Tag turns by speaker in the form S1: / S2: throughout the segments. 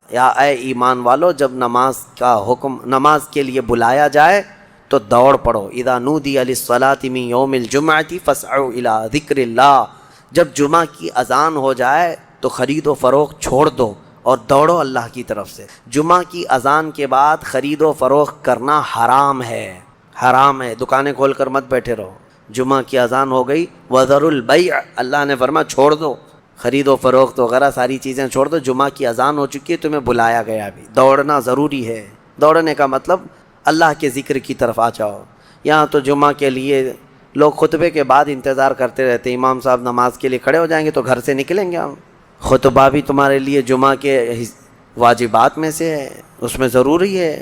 S1: یا اے ایمان والو جب نماز کے لیے بلایا جائے تو دوڑ پڑو. اذا نودی للصلاة من یوم الجمعۃ فاسعوا الی ذکر اللہ. جب جمعہ کی اذان ہو جائے تو خرید و فروخت چھوڑ دو اور دوڑو اللہ کی طرف سے. جمعہ کی اذان کے بعد خرید و فروخت کرنا حرام ہے، حرام ہے. دکانیں کھول کر مت بیٹھے رہو. جمعہ کی اذان ہو گئی وذروا البیع، اللہ نے فرمایا چھوڑ دو خرید و فروخت وغیرہ ساری چیزیں چھوڑ دو. جمعہ کی اذان ہو چکی ہے، تمہیں بلایا گیا بھی، دوڑنا ضروری ہے. دوڑنے کا مطلب اللہ کے ذکر کی طرف آ جاؤ. یہاں تو جمعہ کے لیے لوگ خطبے کے بعد انتظار کرتے رہتے، امام صاحب نماز کے لیے کھڑے ہو جائیں گے تو گھر سے نکلیں گے ہم. خطبہ بھی تمہارے لیے جمعہ کے واجبات میں سے ہے، اس میں ضروری ہے.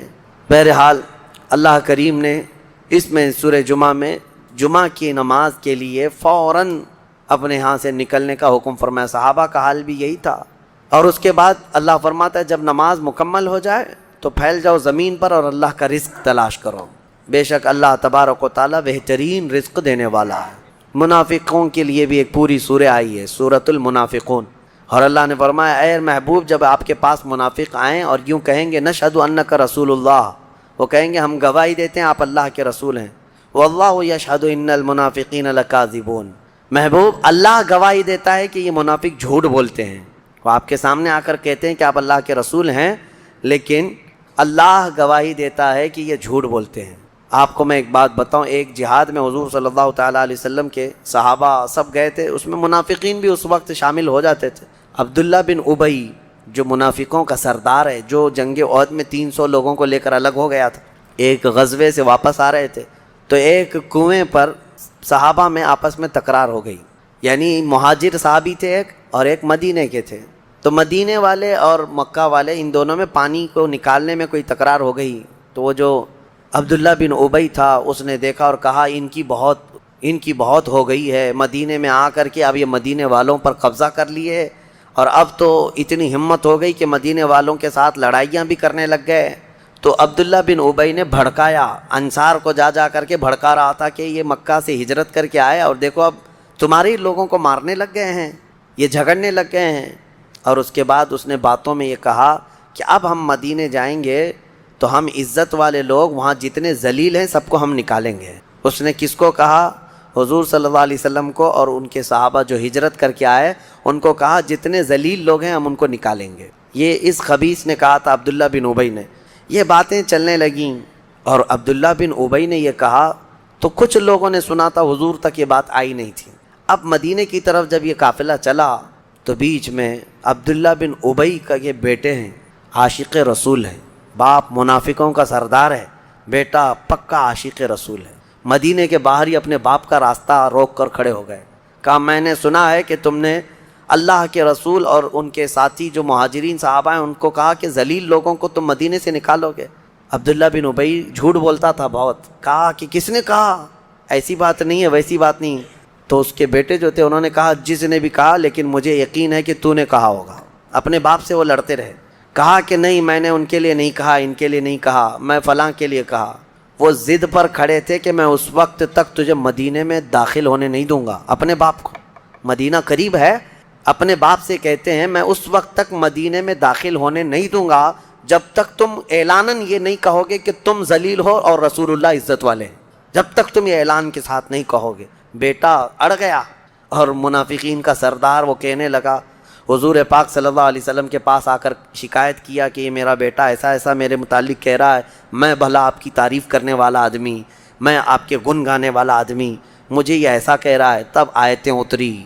S1: بہرحال اللہ کریم نے اس میں سورہ جمعہ میں جمعہ کی نماز کے لیے فوراً اپنے ہاں سے نکلنے کا حکم فرمایا. صحابہ کا حال بھی یہی تھا. اور اس کے بعد اللہ فرماتا ہے جب نماز مکمل ہو جائے تو پھیل جاؤ زمین پر اور اللہ کا رزق تلاش کرو. بے شک اللہ تبارک و تعالیٰ بہترین رزق دینے والا ہے. منافقوں کے لیے بھی ایک پوری سورہ آئی ہے، سورۃ المنافقون. اور اللہ نے فرمایا اے محبوب جب آپ کے پاس منافق آئیں اور یوں کہیں گے نشہد انک رسول اللہ، وہ کہیں گے ہم گواہی دیتے ہیں آپ اللہ کے رسول ہیں. واللہ یشہد ان المنافقین لکاذبون، محبوب اللہ گواہی دیتا ہے کہ یہ منافق جھوٹ بولتے ہیں. وہ آپ کے سامنے آ کر کہتے ہیں کہ آپ اللہ کے رسول ہیں، لیکن اللہ گواہی دیتا ہے کہ یہ جھوٹ بولتے ہیں. آپ کو میں ایک بات بتاؤں، ایک جہاد میں حضور صلی اللہ تعالیٰ علیہ وسلم کے صحابہ سب گئے تھے، اس میں منافقین بھی اس وقت شامل ہو جاتے تھے. عبداللہ بن ابی جو منافقوں کا سردار ہے، جو جنگ احد میں 300 لوگوں کو لے کر الگ ہو گیا تھا، ایک غزوے سے واپس آ رہے تھے تو ایک کنویں پر صحابہ میں آپس میں تکرار ہو گئی. یعنی مہاجر صحابی تھے ایک اور ایک مدینے کے تھے، تو مدینے والے اور مکہ والے ان دونوں میں پانی کو نکالنے میں کوئی تکرار ہو گئی. تو وہ جو عبداللہ بن ابی تھا اس نے دیکھا اور کہا ان کی بہت ہو گئی ہے، مدینے میں آ کر کے اب یہ مدینے والوں پر قبضہ کر لیے اور اب تو اتنی ہمت ہو گئی کہ مدینے والوں کے ساتھ لڑائیاں بھی کرنے لگ گئے. تو عبداللہ بن ابی نے بھڑکایا، انصار کو جا کر کے بھڑکا رہا تھا کہ یہ مکہ سے ہجرت کر کے آئے اور دیکھو اب تمہارے لوگوں کو مارنے لگ گئے ہیں، یہ جھگڑنے لگ گئے ہیں. اور اس کے بعد اس نے باتوں میں یہ کہا کہ اب ہم مدینے جائیں گے تو ہم عزت والے لوگ وہاں جتنے ذلیل ہیں سب کو ہم نکالیں گے. اس نے کس کو کہا؟ حضور صلی اللہ علیہ وسلم کو اور ان کے صحابہ جو ہجرت کر کے آئے ان کو کہا جتنے ذلیل لوگ ہیں ہم ان کو نکالیں گے. یہ اس خبیث نے کہا تھا عبداللہ بن ابی نے. یہ باتیں چلنے لگیں اور عبداللہ بن ابی نے یہ کہا تو کچھ لوگوں نے سنا تھا، حضور تک یہ بات آئی نہیں تھی. اب مدینے کی طرف جب یہ قافلہ چلا تو بیچ میں عبداللہ بن ابی کا یہ بیٹے ہیں، عاشق رسول ہیں، باپ منافقوں کا سردار ہے، بیٹا پکا عاشق رسول ہے. مدینے کے باہر ہی اپنے باپ کا راستہ روک کر کھڑے ہو گئے. کہا میں نے سنا ہے کہ تم نے اللہ کے رسول اور ان کے ساتھی جو مہاجرین صحابہ ہیں ان کو کہا کہ ذلیل لوگوں کو تم مدینے سے نکالو گے. عبداللہ بن ابی جھوٹ بولتا تھا بہت. کہا کہ کس نے کہا؟ ایسی بات نہیں ہے، ویسی بات نہیں. تو اس کے بیٹے جو تھے انہوں نے کہا جس نے بھی کہا لیکن مجھے یقین ہے کہ تو نے کہا ہوگا. اپنے باپ سے وہ لڑتے رہے. کہا کہ نہیں میں نے ان کے لیے نہیں کہا، ان کے لیے نہیں کہا، میں فلاں کے لیے کہا. وہ ضد پر کھڑے تھے کہ میں اس وقت تک تجھے مدینے میں داخل ہونے نہیں دوں گا. اپنے باپ کو، مدینہ قریب ہے، اپنے باپ سے کہتے ہیں میں اس وقت تک مدینے میں داخل ہونے نہیں دوں گا جب تک تم اعلاناً یہ نہیں کہو گے کہ تم ذلیل ہو اور رسول اللہ عزت والے ہیں. جب تک تم یہ اعلان کے ساتھ نہیں کہو گے. بیٹا اڑ گیا اور منافقین کا سردار وہ کہنے لگا، حضور پاک صلی اللہ علیہ وسلم کے پاس آ کر شکایت کیا کہ یہ میرا بیٹا ایسا ایسا میرے متعلق کہہ رہا ہے، میں بھلا آپ کی تعریف کرنے والا آدمی، میں آپ کے گن گانے والا آدمی، مجھے یہ ایسا کہہ رہا ہے. تب آیتیں اتری،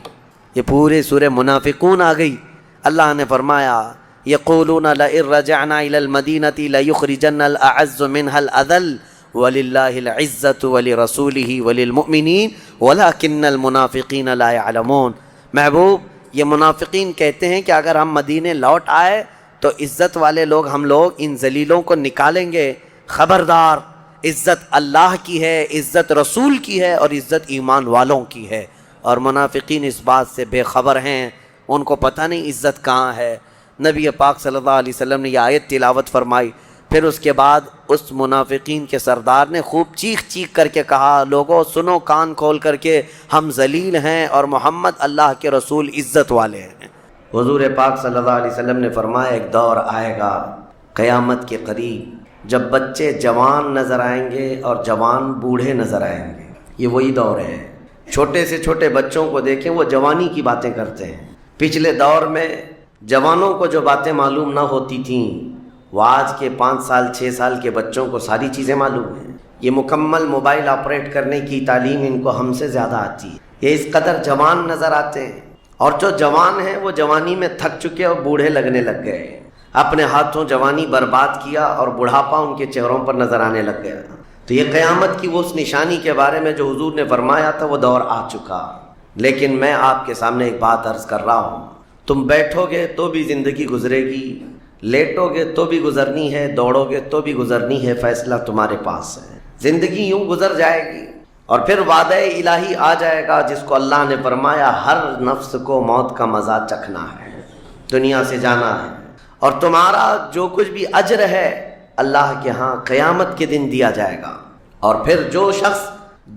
S1: یہ پورے سورہ منافقون آ گئی. اللہ نے فرمایا یقولون لئن رجعنا الى المدینة لیخرجن الاعز منها الاذل وللہ العزة ولرسولہ وللمؤمنین ولکن المنافقین لا يعلمون. محبوب یہ منافقین کہتے ہیں کہ اگر ہم مدینے لوٹ آئے تو عزت والے لوگ ہم لوگ ان ذلیلوں کو نکالیں گے. خبردار، عزت اللہ کی ہے، عزت رسول کی ہے اور عزت ایمان والوں کی ہے. اور منافقین اس بات سے بے خبر ہیں، ان کو پتہ نہیں عزت کہاں ہے. نبی پاک صلی اللہ علیہ وسلم نے یہ آیت تلاوت فرمائی. پھر اس کے بعد اس منافقین کے سردار نے خوب چیخ چیخ کر کے کہا لوگوں سنو کان کھول کر کے، ہم ذلیل ہیں اور محمد اللہ کے رسول عزت والے ہیں. حضور پاک صلی اللہ علیہ وسلم نے فرمایا ایک دور آئے گا قیامت کے قریب جب بچے جوان نظر آئیں گے اور جوان بوڑھے نظر آئیں گے. یہ وہی دور ہے. چھوٹے سے چھوٹے بچوں کو دیکھیں وہ جوانی کی باتیں کرتے ہیں. پچھلے دور میں جوانوں کو جو باتیں معلوم نہ ہوتی تھیں وہ آج کے 5 سال 6 سال کے بچوں کو ساری چیزیں معلوم ہیں. یہ مکمل موبائل آپریٹ کرنے کی تعلیم ان کو ہم سے زیادہ آتی ہے. یہ اس قدر جوان نظر آتے ہیں. اور جو جوان ہیں وہ جوانی میں تھک چکے اور بوڑھے لگنے لگ گئے. اپنے ہاتھوں جوانی برباد کیا اور بڑھاپا ان کے چہروں پر نظر آنے لگ گیا. تو یہ قیامت کی وہ اس نشانی کے بارے میں جو حضور نے فرمایا تھا وہ دور آ چکا. لیکن میں آپ کے سامنے ایک بات عرض کر رہا ہوں. تم بیٹھو گے تو بھی زندگی گزرے گی، لیٹو گے تو بھی گزرنی ہے، دوڑو گے تو بھی گزرنی ہے. فیصلہ تمہارے پاس ہے. زندگی یوں گزر جائے گی اور پھر وعدہ الہی آ جائے گا جس کو اللہ نے فرمایا ہر نفس کو موت کا مزہ چکھنا ہے، دنیا سے جانا ہے، اور تمہارا جو کچھ بھی اجر ہے اللہ کے ہاں قیامت کے دن دیا جائے گا. اور پھر جو شخص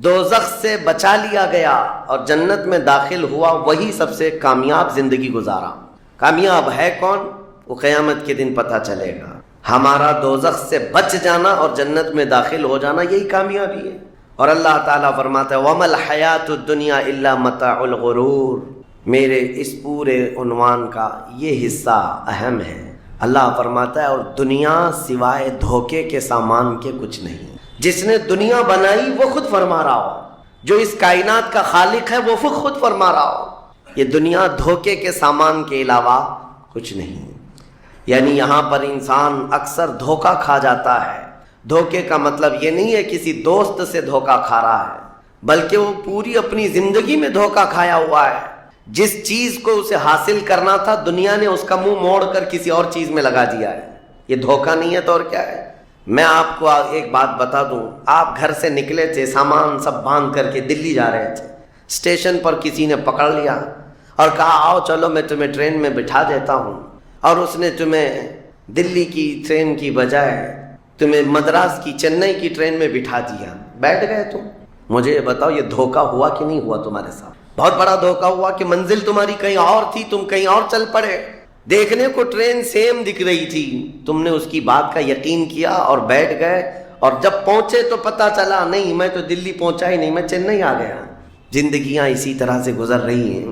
S1: دوزخ سے بچا لیا گیا اور جنت میں داخل ہوا وہی سب سے کامیاب زندگی گزارا. کامیاب ہے کون؟ وہ قیامت کے دن پتہ چلے گا. ہمارا دوزخ سے بچ جانا اور جنت میں داخل ہو جانا یہی کامیابی ہے. اور اللہ تعالیٰ فرماتا ہے وَمَا الْحَيَاةُ الدُّنْيَا إِلَّا مَتَاعُ الْغُرُورِ. میرے اس پورے عنوان کا یہ حصہ اہم ہے. اللہ فرماتا ہے اور دنیا سوائے دھوکے کے سامان کے کچھ نہیں. جس نے دنیا بنائی وہ خود فرما رہا ہو، جو اس کائنات کا خالق ہے وہ خود فرما رہا ہو یہ دنیا دھوکے کے سامان کے علاوہ کچھ نہیں. یعنی یہاں پر انسان اکثر دھوکہ کھا جاتا ہے. دھوکے کا مطلب یہ نہیں ہے کسی دوست سے دھوکہ کھا رہا ہے، بلکہ وہ پوری اپنی زندگی میں دھوکہ کھایا ہوا ہے. جس چیز کو اسے حاصل کرنا تھا دنیا نے اس کا منہ موڑ کر کسی اور چیز میں لگا دیا ہے. یہ دھوکہ نہیں ہے تو اور کیا ہے؟ میں آپ کو ایک بات بتا دوں. آپ گھر سے نکلے تھے، سامان سب باندھ کر کے دلی جا رہے تھے. اسٹیشن پر کسی نے پکڑ لیا اور کہا آؤ چلو میں تمہیں ٹرین میں بٹھا دیتا ہوں، اور اس نے تمہیں دلی کی ٹرین کی بجائے تمہیں مدراس کی چنئی کی ٹرین میں بٹھا دیا. بیٹھ گئے تم. مجھے بتاؤ یہ دھوکہ ہوا کہ نہیں ہوا تمہارے ساتھ؟ بہت بڑا دھوکہ ہوا کہ منزل تمہاری کہیں اور تھی، تم کہیں اور چل پڑے. دیکھنے کو ٹرین سیم دکھ رہی تھی، تم نے اس کی بات کا یقین کیا اور بیٹھ گئے، اور جب پہنچے تو پتہ چلا نہیں میں تو دلی پہنچا ہی نہیں، میں چنئی آ گیا. زندگیاں اسی طرح سے گزر رہی ہیں.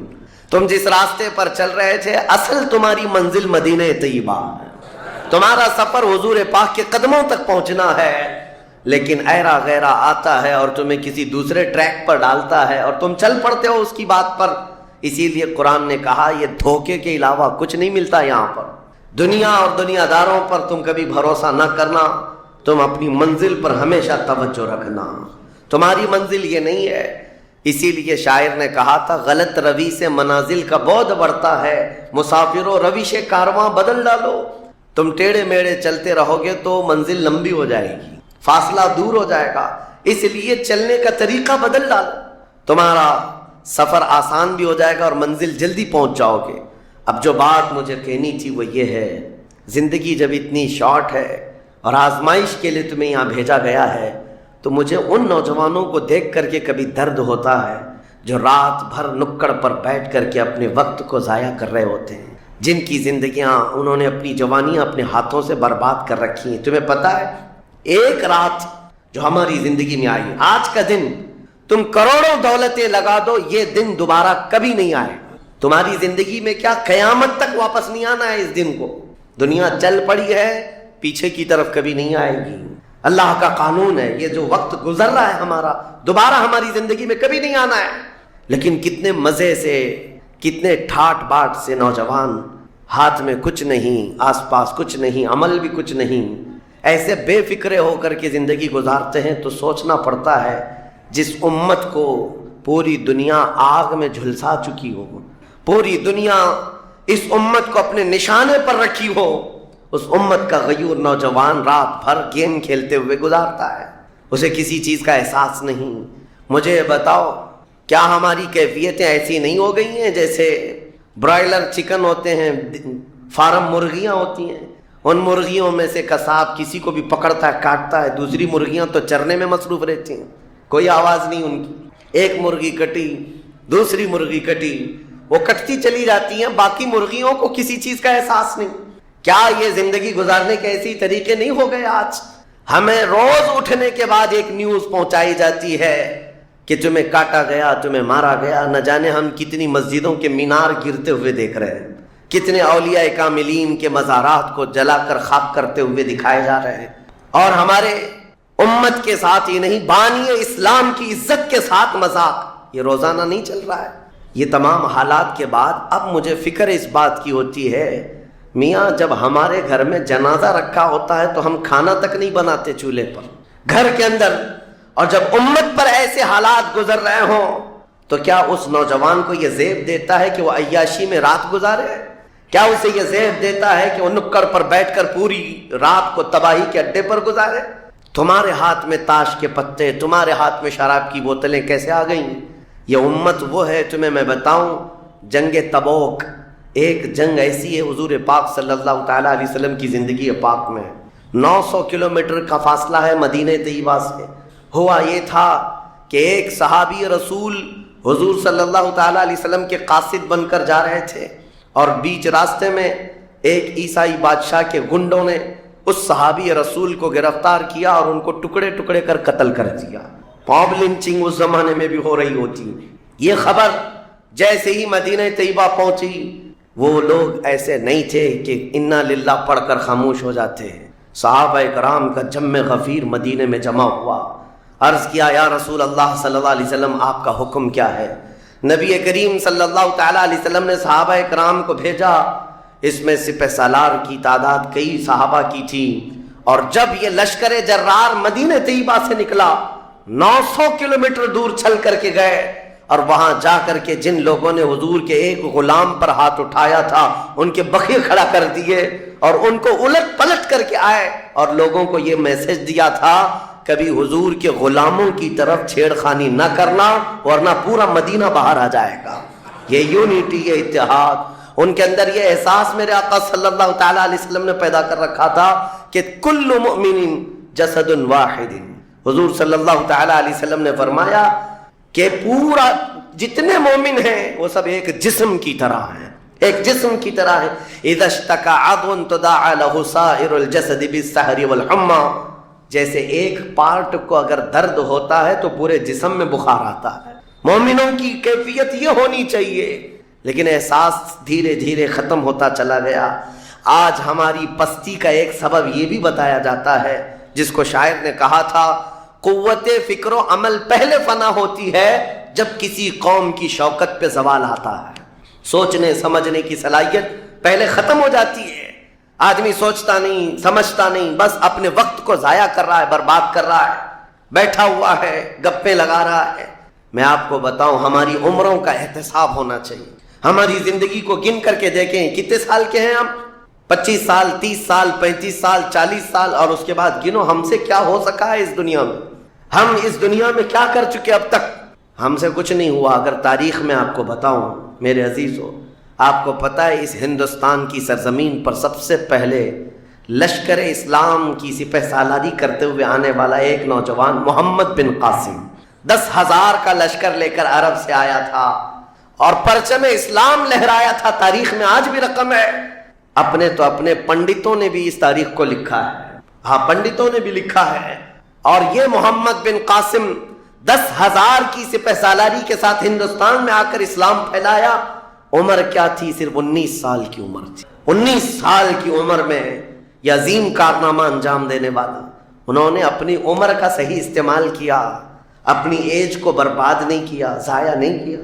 S1: تم جس راستے پر چل رہے تھے اصل تمہاری منزل مدینہ طیبہ ہے. تمہارا سفر حضور پاک کے قدموں تک پہنچنا ہے، لیکن ایرا غیرہ آتا ہے اور تمہیں کسی دوسرے ٹریک پر ڈالتا ہے اور تم چل پڑتے ہو اس کی بات پر. اسی لیے قرآن نے کہا یہ دھوکے کے علاوہ کچھ نہیں ملتا یہاں پر. دنیا اور دنیا داروں پر تم کبھی بھروسہ نہ کرنا. تم اپنی منزل پر ہمیشہ توجہ رکھنا. تمہاری منزل یہ نہیں ہے. اسی لیے شاعر نے کہا تھا غلط روی سے منازل کا بعد بڑھتا ہے، مسافروں روش کارواں بدل ڈالو. تم ٹیڑھے میڑے چلتے رہو گے تو منزل لمبی ہو جائے گی، فاصلہ دور ہو جائے گا. اس لیے چلنے کا طریقہ بدل ڈالو، تمہارا سفر آسان بھی ہو جائے گا اور منزل جلدی پہنچ جاؤ گے. اب جو بات مجھے کہنی تھی وہ یہ ہے، زندگی جب اتنی شارٹ ہے اور آزمائش کے لیے تمہیں یہاں بھیجا گیا ہے تو مجھے ان نوجوانوں کو دیکھ کر کے کبھی درد ہوتا ہے جو رات بھر نکڑ پر بیٹھ کر کے اپنے وقت کو ضائع کر رہے ہوتے ہیں، جن کی زندگیاں انہوں نے اپنی جوانیاں اپنے ہاتھوں سے برباد کر رکھی ہیں. تمہیں پتہ ہے ایک رات جو ہماری زندگی میں آئی، آج کا دن تم کروڑوں دولتیں لگا دو یہ دن دوبارہ کبھی نہیں آئے. تمہاری زندگی میں کیا قیامت تک واپس نہیں آنا ہے اس دن کو. دنیا چل پڑی ہے، پیچھے کی طرف کبھی نہیں آئے گی. اللہ کا قانون ہے یہ جو وقت گزر رہا ہے ہمارا دوبارہ ہماری زندگی میں کبھی نہیں آنا ہے. لیکن کتنے مزے سے، کتنے ٹھاٹ باٹ سے نوجوان، ہاتھ میں کچھ نہیں، آس پاس کچھ نہیں، عمل بھی کچھ نہیں، ایسے بے فکرے ہو کر کے زندگی گزارتے ہیں. تو سوچنا پڑتا ہے جس امت کو پوری دنیا آگ میں جھلسا چکی ہو، پوری دنیا اس امت کو اپنے نشانے پر رکھی ہو، اس امت کا غیور نوجوان رات بھر گیم کھیلتے ہوئے گزارتا ہے، اسے کسی چیز کا احساس نہیں. مجھے بتاؤ کیا ہماری کیفیتیں ایسی نہیں ہو گئی ہیں جیسے برائلر چکن ہوتے ہیں، فارم مرغیاں ہوتی ہیں، ان مرغیوں میں سے قصاب کسی کو بھی پکڑتا ہے کاٹتا ہے، دوسری مرغیاں تو چرنے میں مصروف رہتی ہیں، کوئی آواز نہیں ان کی. ایک مرغی کٹی، دوسری مرغی کٹی، وہ کٹتی چلی جاتی ہیں، باقی مرغیوں کو کسی چیز کا احساس نہیں۔ کیا یہ زندگی گزارنے کے ایسے طریقے نہیں ہو گئے آج؟ ہمیں روز اٹھنے کے بعد ایک نیوز پہنچائی جاتی ہے کہ تمہیں کاٹا گیا، تمہیں مارا گیا۔ نہ جانے ہم کتنی مسجدوں کے مینار گرتے ہوئے دیکھ رہے ہیں، کتنے اولیاء کاملین کے مزارات کو جلا کر خاک کرتے ہوئے دکھائے جا رہے ہیں، اور ہمارے امت کے ساتھ ہی نہیں، بانی اسلام کی عزت کے ساتھ مذاق یہ روزانہ نہیں چل رہا ہے۔ یہ تمام حالات کے بعد اب مجھے فکر اس بات کی ہوتی ہے، میاں جب ہمارے گھر میں جنازہ رکھا ہوتا ہے تو ہم کھانا تک نہیں بناتے چولہے پر گھر کے اندر، اور جب امت پر ایسے حالات گزر رہے ہوں تو کیا اس نوجوان کو یہ زیب دیتا ہے کہ وہ عیاشی میں رات گزارے؟ کیا اسے یہ زیب دیتا ہے کہ وہ نکڑ پر بیٹھ کر پوری رات کو تباہی کے اڈے پر گزارے؟ تمہارے ہاتھ میں تاش کے پتے، تمہارے ہاتھ میں شراب کی بوتلیں کیسے آ گئیں؟ یہ امت وہ ہے، تمہیں میں بتاؤں، جنگ تبوک ایک جنگ ایسی ہے حضور پاک صلی اللہ تعالیٰ علیہ وسلم کی زندگی پاک میں 900 کلومیٹر کا فاصلہ ہے مدینہ طیبہ سے۔ ہوا یہ تھا کہ ایک صحابی رسول حضور صلی اللہ تعالیٰ علیہ وسلم کے قاصد بن کر جا رہے تھے، اور بیچ راستے میں ایک عیسائی بادشاہ کے گنڈوں نے اس صحابی رسول کو گرفتار کیا اور ان کو ٹکڑے ٹکڑے کر قتل کر دیا۔ موب لنچنگ اس زمانے میں بھی ہو رہی ہوتی۔ یہ خبر جیسے ہی مدینہ طیبہ پہنچی، وہ لوگ ایسے نہیں تھے کہ انا للہ پڑھ کر خاموش ہو جاتے ہیں۔ صحابہ کرام کا جم غفیر مدینے میں جمع ہوا، عرض کیا یا رسول اللہ صلی اللہ علیہ وسلم آپ کا حکم کیا ہے؟ نبی کریم صلی اللہ تعالیٰ علیہ وسلم نے صحابہ کرام کو بھیجا، اس میں سپہ سالار کی تعداد کئی صحابہ کی تھی، اور جب یہ لشکر جرار مدینہ طیبہ سے نکلا 900 کلومیٹر دور چھل کر کے گئے، اور وہاں جا کر کے جن لوگوں نے حضور کے ایک غلام پر ہاتھ اٹھایا تھا ان کے بخیے کھڑا کر دیے، اور ان کو الٹ پلٹ کر کے آئے اور لوگوں کو یہ میسج دیا تھا کبھی حضور کے غلاموں کی طرف چھیڑخانی نہ کرنا ورنہ پورا مدینہ باہر آ جائے گا۔ یہ یونٹی، یہ اتحاد، ان کے اندر یہ احساس میرے آقا صلی اللہ تعالیٰ علیہ وسلم نے پیدا کر رکھا تھا کہ کل مؤمن جسد واحد۔ حضور صلی اللہ تعالیٰ علیہ وسلم نے فرمایا کہ پورا جتنے مومن ہیں وہ سب ایک جسم کی طرح ہیں، ایک جسم کی طرح ہیں۔ اذا اشتکى عضو تداعى له سائر الجسد بالسحر والحمى، جیسے ایک پارٹ کو اگر درد ہوتا ہے تو پورے جسم میں بخار آتا ہے۔ مومنوں کی کیفیت یہ ہونی چاہیے، لیکن احساس دھیرے دھیرے ختم ہوتا چلا گیا۔ آج ہماری پستی کا ایک سبب یہ بھی بتایا جاتا ہے، جس کو شاعر نے کہا تھا قوت فکر و عمل پہلے فنا ہوتی ہے جب کسی قوم کی شوکت پہ زوال آتا ہے۔ سوچنے سمجھنے کی صلاحیت پہلے ختم ہو جاتی ہے، آدمی سوچتا نہیں سمجھتا نہیں، بس اپنے وقت کو ضائع کر رہا ہے، برباد کر رہا ہے، بیٹھا ہوا ہے، گپیں لگا رہا ہے۔ میں آپ کو بتاؤں ہماری عمروں کا احتساب ہونا چاہیے، ہماری زندگی کو گن کر کے دیکھیں کتنے سال کے ہیں ہم، 25 سال 30 سال 35 سال 40 سال، اور اس کے بعد گنو ہم سے کیا ہو سکا ہے اس دنیا میں، ہم اس دنیا میں کیا کر چکے اب تک؟ ہم سے کچھ نہیں ہوا۔ اگر تاریخ میں آپ کو بتاؤں میرے عزیزو، آپ کو پتہ ہے اس ہندوستان کی سرزمین پر سب سے پہلے لشکر اسلام کی سپہ سالاری کرتے ہوئے آنے والا ایک نوجوان محمد بن قاسم 10,000 کا لشکر لے کر عرب سے آیا تھا اور پرچم اسلام لہرایا تھا۔ تاریخ میں آج بھی رقم ہے، اپنے پنڈتوں نے بھی اس تاریخ کو لکھا ہے، ہاں پنڈتوں نے بھی لکھا ہے۔ اور یہ محمد بن قاسم 10,000 کی سپہ سالاری کے ساتھ ہندوستان میں آ کر اسلام پھیلایا۔ عمر کیا تھی؟ صرف 19 سال کی عمر تھی۔ 19 سال کی عمر میں یہ عظیم کارنامہ انجام دینے والا، انہوں نے اپنی عمر کا صحیح استعمال کیا، اپنی ایج کو برباد نہیں کیا، ضائع نہیں کیا۔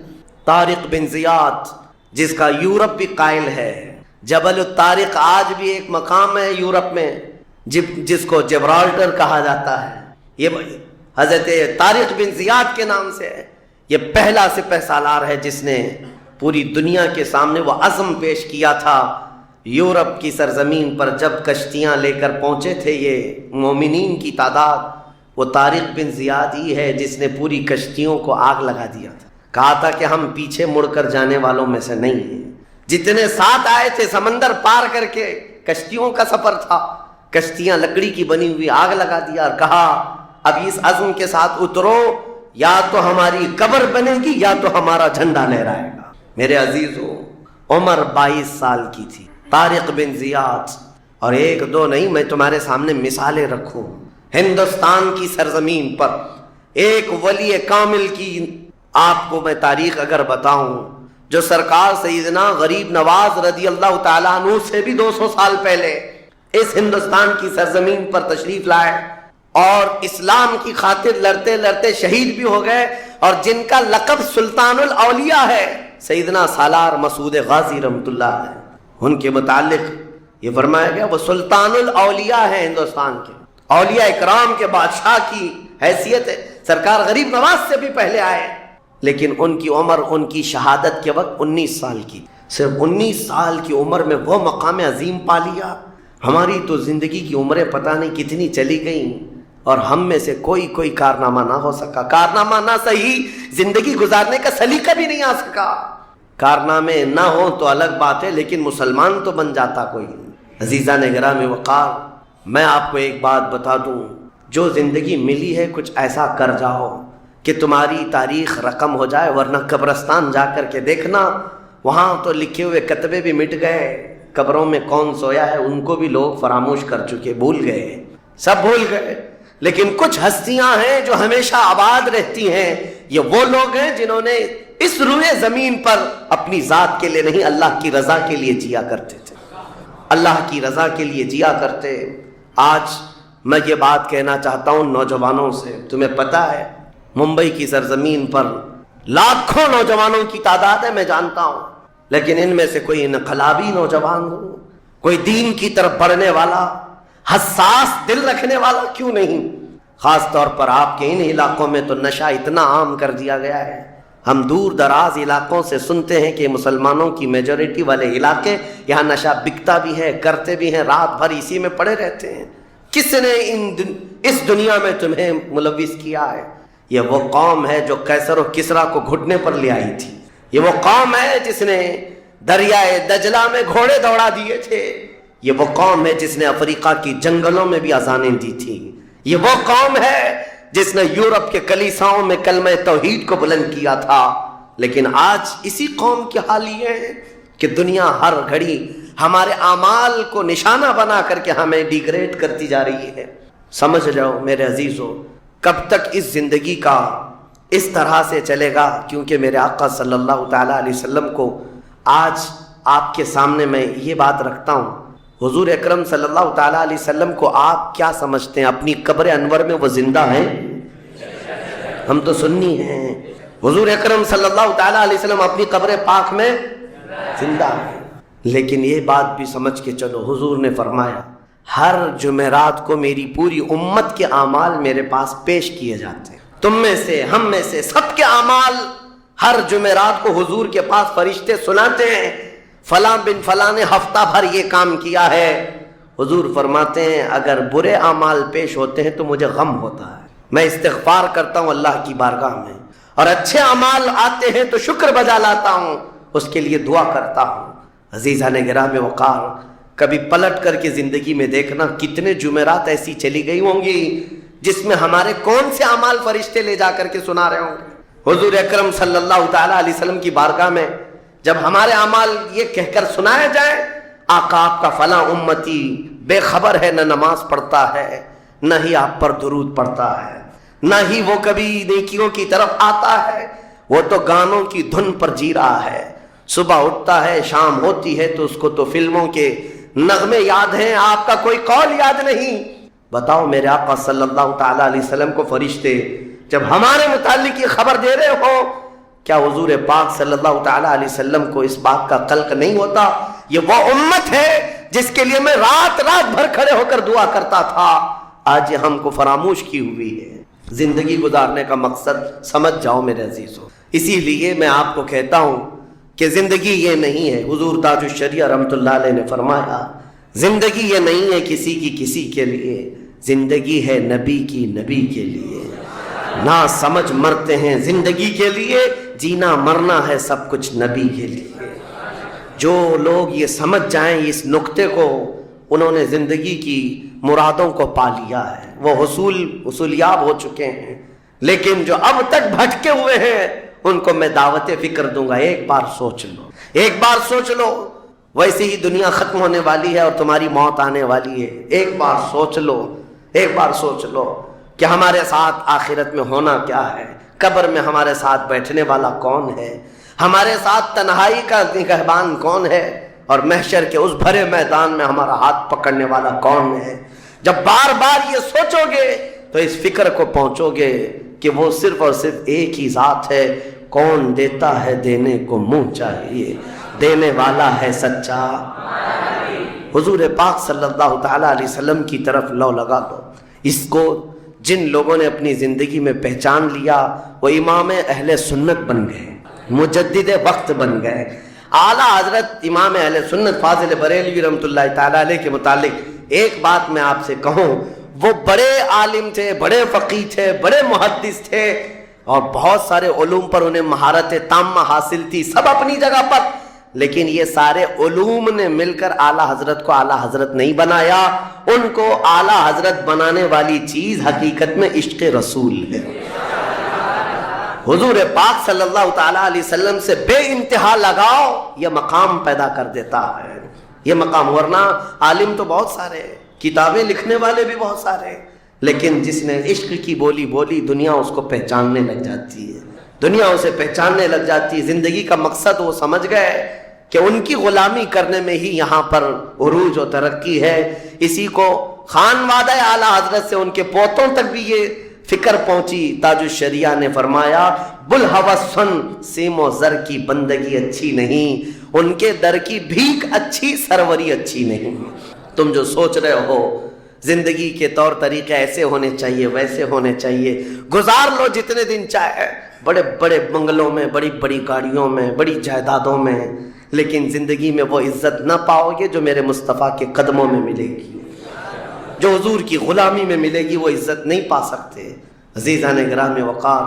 S1: طارق بن زیاد، جس کا یورپ بھی قائل ہے، جبل الطارق آج بھی ایک مقام ہے یورپ میں جس کو جبرالٹر کہا جاتا ہے، یہ حضرت طارق بن زیاد کے نام سے ہے۔ یہ پہلا سپہ سالار ہے جس نے پوری دنیا کے سامنے وہ عزم پیش کیا تھا۔ یورپ کی سرزمین پر جب کشتیاں لے کر پہنچے تھے یہ مومنین کی تعداد، وہ طارق بن زیاد ہی ہے جس نے پوری کشتیوں کو آگ لگا دیا تھا، کہا تھا کہ ہم پیچھے مڑ کر جانے والوں میں سے نہیں ہیں۔ جتنے ساتھ آئے تھے سمندر پار کر کے، کشتیوں کا سفر تھا، کشتیاں لکڑی کی بنی ہوئی، آگ لگا دیا اور کہا اب اس عزم کے ساتھ اترو، یا تو ہماری قبر بنے گی یا تو ہمارا جھنڈا لہرائے گا۔ میرے عزیزو، عمر 22 سال کی تھی، طارق بن زیاد، اور ایک دو نہیں، میں تمہارے سامنے مثالیں رکھوں ہندوستان کی سرزمین پر ایک ولی کامل کی آپ کو میں تاریخ اگر بتاؤں، جو سرکار سیدنا غریب نواز رضی اللہ تعالیٰ عنہ سے بھی 200 سال پہلے اس ہندوستان کی سرزمین پر تشریف لائے اور اسلام کی خاطر لڑتے لڑتے شہید بھی ہو گئے، اور جن کا لقب سلطان الاولیاء ہے سیدنا سالار مسعود غازی رحمۃ اللہ علیہ، ان کے متعلق یہ فرمایا گیا وہ سلطان الاولیاء ہے، ہندوستان کے اولیاء اکرام کے بادشاہ کی حیثیت ہے، سرکار غریب نواز سے بھی پہلے آئے، لیکن ان کی عمر ان کی شہادت کے وقت 19 سال کی، صرف 19 سال کی عمر میں وہ مقام عظیم پا لیا۔ ہماری تو زندگی کی عمریں پتہ نہیں کتنی چلی گئیں اور ہم میں سے کوئی کارنامہ نہ ہو سکا، کارنامہ نہ صحیح زندگی گزارنے کا سلیقہ بھی نہیں آ سکا۔ کارنامے نہ ہوں تو الگ بات ہے، لیکن مسلمان تو بن جاتا کوئی۔ عزیزان گرامی وقار، میں آپ کو ایک بات بتا دوں، جو زندگی ملی ہے کچھ ایسا کر جاؤ کہ تمہاری تاریخ رقم ہو جائے، ورنہ قبرستان جا کر کے دیکھنا، وہاں تو لکھے ہوئے کتبے بھی مٹ گئے، قبروں میں کون سویا ہے ان کو بھی لوگ فراموش کر چکے، بھول گئے، سب بھول گئے، لیکن کچھ ہستیاں ہیں جو ہمیشہ آباد رہتی ہیں۔ یہ وہ لوگ ہیں جنہوں نے اس روئے زمین پر اپنی ذات کے لیے نہیں، اللہ کی رضا کے لیے جیا کرتے تھے، اللہ کی رضا کے لیے جیا کرتے۔ آج میں یہ بات کہنا چاہتا ہوں نوجوانوں سے، تمہیں پتہ ہے ممبئی کی سرزمین پر لاکھوں نوجوانوں کی تعداد ہے، میں جانتا ہوں، لیکن ان میں سے کوئی انقلابی نوجوان ہو، کوئی دین کی طرف بڑھنے والا، حساس دل رکھنے والا کیوں نہیں؟ خاص طور پر آپ کے ان علاقوں میں تو نشہ اتنا عام کر دیا گیا ہے، ہم دور دراز علاقوں سے سنتے ہیں کہ مسلمانوں کی میجورٹی والے علاقے، یہاں نشہ بکتا بھی ہے، کرتے بھی ہیں، رات بھر اسی میں پڑے رہتے ہیں۔ کس نے اس دنیا میں تمہیں ملوث کیا ہے؟ یہ وہ قوم ہے جو قیصر و کسریٰ کو گھٹنے پر لے آئی تھی، یہ وہ قوم ہے جس نے دریائے دجلہ میں گھوڑے دوڑا دیے تھے، یہ وہ قوم ہے جس نے افریقہ کی جنگلوں میں بھی اذانیں دی تھی، یہ وہ قوم ہے جس نے یورپ کے کلیساؤں میں کلمہ توحید کو بلند کیا تھا۔ لیکن آج اسی قوم کی حال یہ ہے کہ دنیا ہر گھڑی ہمارے اعمال کو نشانہ بنا کر کے ہمیں ڈیگریڈ کرتی جا رہی ہے۔ سمجھ جاؤ میرے عزیزو، کب تک اس زندگی کا اس طرح سے چلے گا؟ کیونکہ میرے آقا صلی اللہ تعالیٰ علیہ وسلم کو آج آپ کے سامنے میں یہ بات رکھتا ہوں، حضور اکرم صلی اللہ تعالیٰ علیہ وسلم کو آپ کیا سمجھتے ہیں؟ اپنی قبر انور میں وہ زندہ ہیں؟ ہم تو سنی ہیں۔ حضور اکرم صلی اللہ تعالیٰ علیہ وسلم اپنی قبر پاک میں زندہ ہیں، لیکن یہ بات بھی سمجھ کے چلو، حضور نے فرمایا ہر جمعرات کو میری پوری امت کے اعمال میرے پاس پیش کیے جاتے ہیں، تم میں سے، ہم میں سے، سب کے اعمال ہر جمعرات کو حضور کے پاس فرشتے سناتے ہیں، فلاں بن فلاں نے ہفتہ بھر یہ کام کیا ہے۔ حضور فرماتے ہیں اگر برے اعمال پیش ہوتے ہیں تو مجھے غم ہوتا ہے، میں استغفار کرتا ہوں اللہ کی بارگاہ میں، اور اچھے اعمال آتے ہیں تو شکر بجا لاتا ہوں، اس کے لیے دعا کرتا ہوں۔ عزیزان گرامی وقار، کبھی پلٹ کر کے زندگی میں دیکھنا کتنے جمعرات ایسی چلی گئی ہوں گی جس میں ہمارے کون سے اعمال فرشتے لے جا کر کے سنا رہے ہوں گے۔ حضور اکرم صلی اللہ تعالیٰ علیہ وسلم کی بارگاہ میں جب ہمارے اعمال یہ کہہ کر سنائے جائیں، آقا آپ کا فلاں امتی بے خبر ہے، نہ نماز پڑھتا ہے، نہ ہی آپ پر درود پڑھتا ہے، نہ ہی وہ کبھی نیکیوں کی طرف آتا ہے، وہ تو گانوں کی دھن پر جی رہا ہے، صبح اٹھتا ہے، شام ہوتی ہے تو اس کو تو فلموں کے نغمے یاد ہیں، آپ کا کوئی قول یاد نہیں۔ بتاؤ میرے آقا صلی اللہ تعالیٰ علیہ وسلم کو فرشتے جب ہمارے متعلق یہ خبر دے رہے ہو، کیا حضور پاک صلی اللہ تعالیٰ علیہ وسلم کو اس بات کا قلق نہیں ہوتا؟ یہ وہ امت ہے جس کے لیے میں رات بھر کھڑے ہو کر دعا کرتا تھا، آج یہ ہم کو فراموش کی ہوئی ہے۔ زندگی گزارنے کا مقصد سمجھ جاؤ میرے عزیزو، اسی لیے میں آپ کو کہتا ہوں کہ زندگی یہ نہیں ہے، حضور تاج الشریعہ رحمۃ اللہ علیہ نے فرمایا زندگی یہ نہیں ہے کسی کے لیے، زندگی ہے نبی کی نبی کے لیے، نہ سمجھ مرتے ہیں زندگی کے لیے، جینا مرنا ہے سب کچھ نبی کے لیے۔ جو لوگ یہ سمجھ جائیں اس نقطے کو، انہوں نے زندگی کی مرادوں کو پا لیا ہے، وہ حصولیاب ہو چکے ہیں۔ لیکن جو اب تک بھٹکے ہوئے ہیں ان کو میں دعوت فکر دوں گا. ایک بار سوچ لو, ایک بار سوچ لو. ویسے ہی دنیا ختم ہونے والی ہے اور تمہاری موت آنے والی ہے. ایک بار سوچ لو, ایک بار سوچ لو کہ ہمارے ساتھ آخرت میں ہونا کیا ہے, قبر میں ہمارے ساتھ بیٹھنے والا کون ہے, ہمارے ساتھ تنہائی کا نگہبان کون ہے, اور محشر کے اس بھرے میدان میں ہمارا ہاتھ پکڑنے والا کون ہے. جب بار بار یہ سوچو گے تو اس فکر کو پہنچو گے کہ وہ صرف اور صرف ایک ہی ذات ہے. کون دیتا ہے دینے کو منہ چاہیے, دینے والا ہے سچا. حضور پاک صلی اللہ تعالیٰ علیہ وسلم کی طرف لو لگا دو. اس کو جن لوگوں نے اپنی زندگی میں پہچان لیا وہ امام اہل سنت بن گئے, مجدد وقت بن گئے. اعلیٰ حضرت امام اہل سنت فاضل بریلوی رحمۃ اللہ تعالیٰ علیہ کے متعلق ایک بات میں آپ سے کہوں, وہ بڑے عالم تھے, بڑے فقیہ تھے, بڑے محدث تھے, اور بہت سارے علوم پر انہیں مہارت تامہ حاصل تھی, سب اپنی جگہ پر. لیکن یہ سارے علوم نے مل کر اعلیٰ حضرت کو اعلیٰ حضرت نہیں بنایا. ان کو اعلیٰ حضرت بنانے والی چیز حقیقت میں عشق رسول ہے. حضور پاک صلی اللہ تعالیٰ علیہ وسلم سے بے انتہا لگاؤ, یہ مقام پیدا کر دیتا ہے, یہ مقام. ورنہ عالم تو بہت سارے, کتابیں لکھنے والے بھی بہت سارے, لیکن جس نے عشق کی بولی بولی دنیا اس کو پہچاننے لگ جاتی ہے, دنیا اسے پہچاننے لگ جاتی ہے. زندگی کا مقصد وہ سمجھ گئے کہ ان کی غلامی کرنے میں ہی یہاں پر عروج و ترقی ہے. اسی کو خانوادہ اعلیٰ حضرت سے ان کے پوتوں تک بھی یہ فکر پہنچی. تاج الشریعہ نے فرمایا بلحوثن سیم و زر کی بندگی اچھی نہیں, ان کے در کی بھیک اچھی, سروری اچھی نہیں. تم جو سوچ رہے ہو زندگی کے طور طریقے ایسے ہونے چاہیے, ویسے ہونے چاہیے, گزار لو جتنے دن چاہے, بڑے بڑے بنگلوں میں, بڑی بڑی گاڑیوں میں, بڑی جائیدادوں میں, لیکن زندگی میں وہ عزت نہ پاؤ گے جو میرے مصطفیٰ کے قدموں میں ملے گی, جو حضور کی غلامی میں ملے گی. وہ عزت نہیں پا سکتے. عزیزان گرامی وقار,